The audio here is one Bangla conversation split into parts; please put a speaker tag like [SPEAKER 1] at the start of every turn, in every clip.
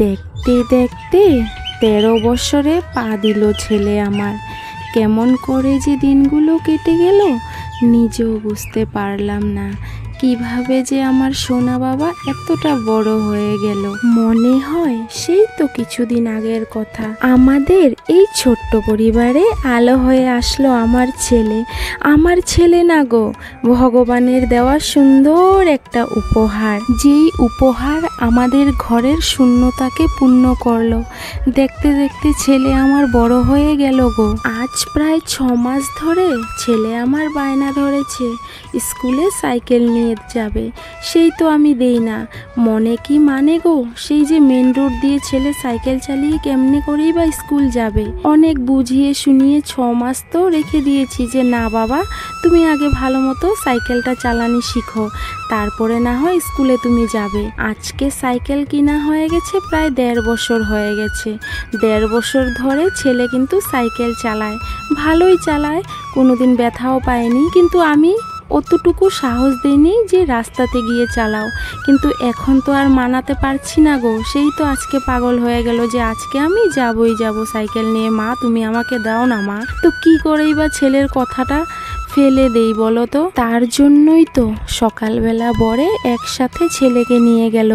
[SPEAKER 1] দেখতে দেখতে 13 বছরে পা দিল ছেলে আমার। কেমন করে যে দিনগুলো কেটে গেল নিজেও বুঝতে পারলাম না। কিভাবে যে আমার সোনা বাবা এতটা বড় হয়ে গেল। মনে হয় সেই তো কিছুদিন আগের কথা। আমাদের এই ছোট্ট পরিবারে আলো হয়ে আসলো আমার ছেলে। আমার ছেলে না গো, ভগবানের দেওয়া সুন্দর একটা উপহার। যেই উপহার আমাদের ঘরের শূন্যতাকে পূর্ণ করলো। দেখতে দেখতে ছেলে আমার বড় হয়ে গেল গো। আজ প্রায় 6 মাস ধরে ছেলে আমার বায়না ধরেছে স্কুলে সাইকেল নিয়ে যাবে। সেই তো আমি দেই না। মনে কি মানে গো, সেই যে মেন রোড দিয়ে ছেলে সাইকেল চালিয়ে কেমনে করেই বা স্কুল যাবে। অনেক বুঝিয়ে শুনিয়ে 6 মাস তো রেখে দিয়েছি যে না বাবা, তুমি আগে ভালো মতো সাইকেলটা চালানি শিখো, তারপরে না হয় স্কুলে তুমি যাবে। আজকে সাইকেল কিনা হয়ে গেছে প্রায় 1.5 বছর হয়ে গেছে। 1.5 বছর ধরে ছেলে কিন্তু সাইকেল চালায়, ভালোই চালায়, কোনোদিন ব্যথাও পায়নি। কিন্তু আমি অতটুকু সাহস দিইনি যে রাস্তাতে গিয়ে চালাও। কিন্তু এখন তো আর মানাতে পারছি না গো। সেই তো আজকে পাগল হয়ে গেল যে আজকে আমি যাবই যাব সাইকেল নিয়ে। মা তুমি আমাকে দাও না মা। তো কি করেই বা ছেলের কথাটা ফেলে দেই বলো তো। তার জন্যই তো সকালবেলা বরে একসাথে ছেলেকে নিয়ে গেল।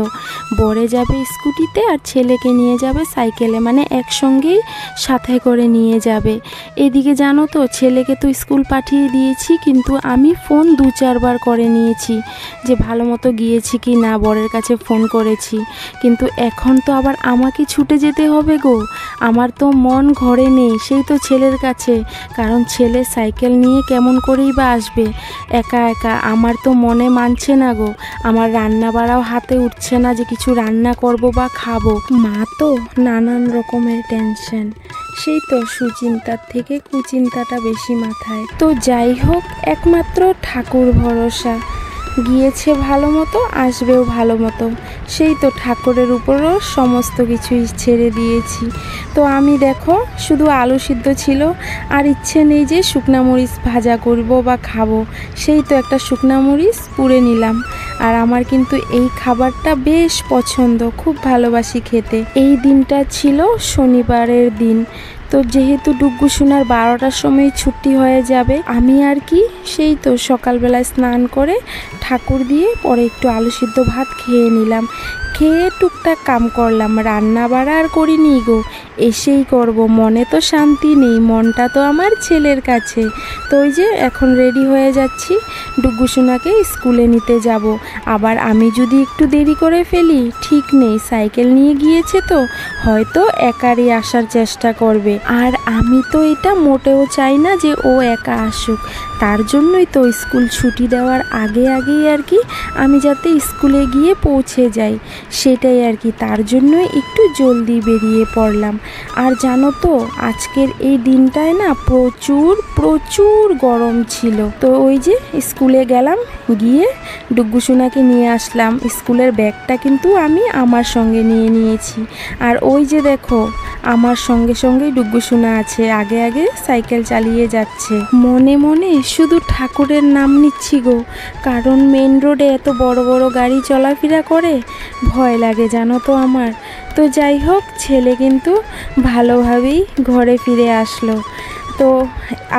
[SPEAKER 1] বরে যাবে স্কুটিতে আর ছেলেকে নিয়ে যাবে সাইকেলে, মানে একসঙ্গেই সাথে করে নিয়ে যাবে। এদিকে জানো তো ছেলেকে তো স্কুল পাঠিয়ে দিয়েছি, কিন্তু আমি ফোন 2-4 বার করে নিয়েছি যে ভালো মতো গিয়েছি কি না, বরের কাছে ফোন করেছি। কিন্তু এখন তো আবার আমাকে ছুটে যেতে হবে গো। আমার তো মন ঘরে নেই, সেই তো ছেলের কাছে। কারণ ছেলে সাইকেল নিয়ে কেমন করেই বা আসবে একা একা। আমার তো মনে মানছে না গো। আমার রান্না বাড়াও হাতে উঠছে না যে কিছু রান্না করব বা খাবো। মা তো নানান রকমের টেনশন, সেই তো সুচিন্তার থেকে কুচিন্তাটা বেশি মাথায়। তো যাই হোক, একমাত্র ঠাকুর ভরসা। গিয়েছে ভালো মতো, আসবেও ভালো মতো। সেই তো ঠাকুরের উপরও সমস্ত কিছুই ছেড়ে দিয়েছি। তো আমি দেখো শুধু আলু সিদ্ধ ছিল, আর ইচ্ছে নেই যে শুকনা মরিচ ভাজা করব বা খাবো। সেই তো একটা শুকনা মরিচ পুড়ে নিলাম। আর আমার কিন্তু এই খাবারটা বেশ পছন্দ, খুব ভালোবাসি খেতে। এই দিনটা ছিল শনিবারের দিন। তো যেহেতু ডুগ্গু সোনার 12টার সময় ছুটি হয়ে যাবে, আমি আর কি সেই তো সকালবেলায় স্নান করে ঠাকুর দিয়ে পরে একটু আলু সিদ্ধ ভাত খেয়ে নিলাম। খেয়ে টুকটাক কাম করলাম, রান্না বাড়া আর করিনি গো, এসেই করব। মনে তো শান্তি নেই, মনটা তো আমার ছেলের কাছে। তো ওই যে এখন রেডি হয়ে যাচ্ছি, ডুগ্গু সোনাকে স্কুলে নিতে যাব। আবার আমি যদি একটু দেরি করে ফেলি ঠিক নেই, সাইকেল নিয়ে গিয়েছে তো হয়তো একারই আসার চেষ্টা করবে। আর আমি তো এটা মোটেও চাই না যে ও একা আসুক। তার জন্যই তো স্কুল ছুটি দেওয়ার আগেই আর কি আমি যাতে স্কুলে গিয়ে পৌঁছে যাই, সেটাই আর কি। তার জন্যই একটু জলদি বেরিয়ে পড়লাম। আর জানো তো আজকের এই দিনটায় না প্রচুর গরম ছিল। তো ওই যে স্কুলে গেলাম, গিয়ে ডুগ্গু সোনাকে নিয়ে আসলাম। স্কুলের ব্যাগটা কিন্তু আমি আমার সঙ্গে নিয়ে নিয়েছি। আর ওই যে দেখো আমার সঙ্গে সঙ্গেই ডুগ্গু সোনা আছে, আগে আগে সাইকেল চালিয়ে যাচ্ছে। মনে মনে শুধু ঠাকুরের নাম নিচ্ছি গো, কারণ মেন রোডে এত বড় বড় গাড়ি চলাফেরা করে, ভয় লাগে জানো তো আমার। তো যাই হোক, ছেলে কিন্তু ভালোভাবেই ঘরে ফিরে আসলো। তো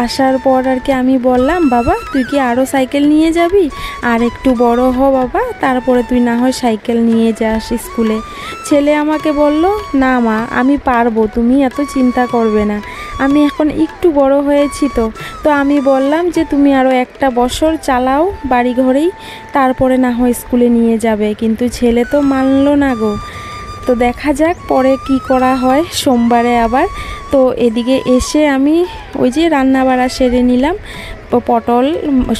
[SPEAKER 1] আসার পর আর কি আমি বললাম, বাবা তুই কি আরও সাইকেল নিয়ে যাবি? আর একটু বড় হ বাবা, তারপরে তুই না হয় সাইকেল নিয়ে যাস স্কুলে। ছেলে আমাকে বলল, না মা আমি পারবো, তুমি এত চিন্তা করবে না, আমি এখন একটু বড় হয়েছি। তো আমি বললাম যে তুমি আরও 1টা বছর চালাও বাড়ি ঘরেই, তারপরে না হয় স্কুলে নিয়ে যাবে। কিন্তু ছেলে তো মানলো না গো। তো দেখা যাক পরে কি করা হয় সোমবারে আবার। তো এদিকে এসে আমি ওই যে রান্না বাড়া সেরে নিলাম। পটল,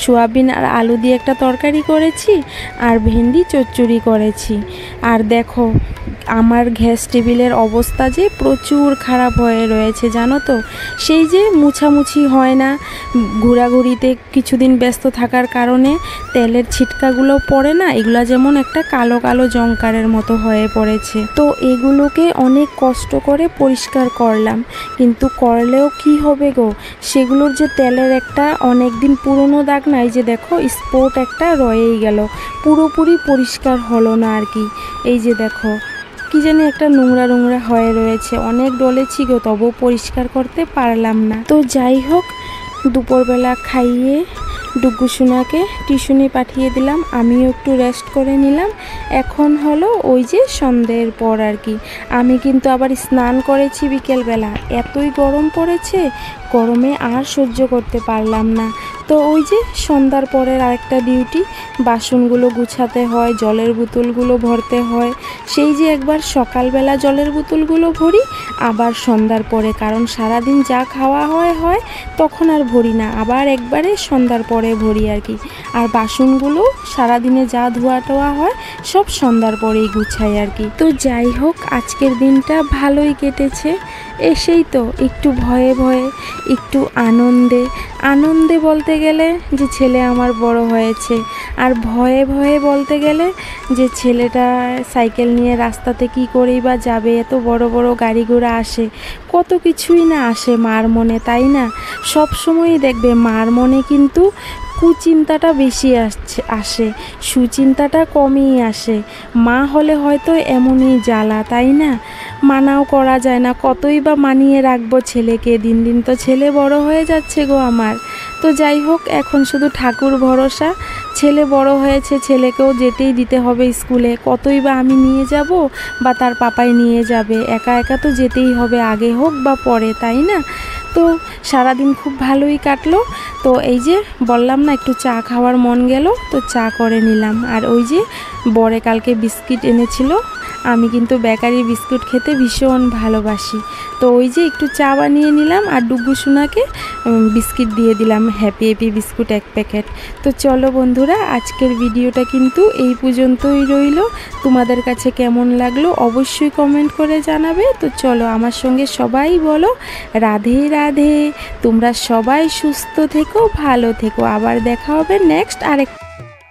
[SPEAKER 1] সোয়াবিন আর আলু দিয়ে একটা তরকারি করেছি, আর ভেন্ডি চচ্চড়ি করেছি। আর দেখো আমার গ্যাস টেবিলের অবস্থা যে প্রচুর খারাপ হয়ে রয়েছে জানো তো। সেই যে মুছামুছি হয় না, ঘোরাঘুরিতে কিছুদিন ব্যস্ত থাকার কারণে তেলের ছিটকাগুলো পড়ে না, এগুলো যেমন একটা কালো কালো জংকারের মতো হয়ে পড়েছে। তো এগুলোকে অনেক কষ্ট করে পরিষ্কার করলাম, কিন্তু করলেও কি হবে গো, সেগুলোর যে তেলের একটা অনেক দিন পুরনো দাগ না, এই যে দেখো স্পট একটা রয়েই গেল, পুরোপুরি পরিষ্কার হলো না আর কি। এই যে দেখো কি জানি একটা নোংরা নোংরা হয়ে রয়েছে। অনেক ডলেছি গো, তবুও পরিষ্কার করতে পারলাম না। তো যাই হোক, দুপুরবেলা খাইয়ে ডুগু সোনাকে টিউশনি পাঠিয়ে দিলাম, আমিও একটু রেস্ট করে নিলাম। এখন হলো ওই যে সন্ধ্যের পর আর কি। আমি কিন্তু আবার স্নান করেছি বিকেলবেলা, এতই গরম পড়েছে, গরমে আর সহ্য করতে পারলাম না। তো ওই যে সন্ধ্যার পরের আরেকটা ডিউটি, বাসনগুলো গুছাতে হয়, জলের বোতলগুলো ভরতে হয়। সেই যে একবার সকালবেলা জলের বোতলগুলো ভরি, আবার সন্ধ্যার পরে, কারণ সারাদিন যা খাওয়া হয় তখন আর ভরি না, আবার একবারে সন্ধ্যার পরে ভরি আর কি। আর বাসনগুলো সারাদিনে যা ধোয়া টোয়া হয় সব সন্ধ্যার পরেই গুছাই আর কি। তো যাই হোক, আজকের দিনটা ভালোই কেটেছে। এসেই তো একটু ভয়ে ভয়ে, একটু আনন্দে বলতে গেলে যে ছেলে আমার বড় হয়েছে, আর ভয়ে ভয়ে বলতে গেলে যে ছেলেটা সাইকেল নিয়ে রাস্তাতে কি করেই বা যাবে, এত বড় বড় গাড়ি ঘোড়া আসে, কত কিছুই না আসে মার মনে, তাই না? সব সময়ই দেখবে মার মনে কিন্তু কুচিন্তাটা বেশি আসে, সুচিন্তাটা কমই আসে। মা হলে হয়তো এমনই জ্বালা, তাই না? মানাও করা যায় না, কতই বা মানিয়ে রাখবো ছেলেকে, দিন দিন তো ছেলে বড় হয়ে যাচ্ছে গো আমার। তো যাই হোক, এখন শুধু ঠাকুর ভরসা। ছেলে বড় হয়েছে, ছেলেকেও যেতেই দিতে হবে স্কুলে, কতই বা আমি নিয়ে যাব বা তার পাপাই নিয়ে যাবে, একা একা তো যেতেই হবে, আগে হোক বা পরে, তাই না? তো সারাদিন খুব ভালোই কাটলো। তো এই যে বললাম না একটু চা খাওয়ার মন গেল, তো চা করে নিলাম। আর ওই যে বরে কালকে বিস্কিট এনেছিল, আমি কিন্তু বেকারি বিস্কুট খেতে ভীষণ ভালোবাসি। তো ওই যে একটু চা বানিয়ে নিলাম, আর ডুগু সোনাকে বিস্কিট দিয়ে দিলাম, হ্যাপি বিস্কুট 1 প্যাকেট। তো চলো বন্ধুরা, আজকের ভিডিওটা কিন্তু এই পর্যন্তই রইল। তোমাদের কাছে কেমন লাগলো অবশ্যই কমেন্ট করে জানাবে। তো চলো আমার সঙ্গে সবাই বলো রাধে রাধে। তোমরা সবাই সুস্থ থেকো, ভালো থেকো। আবার দেখা হবে নেক্সট আরেক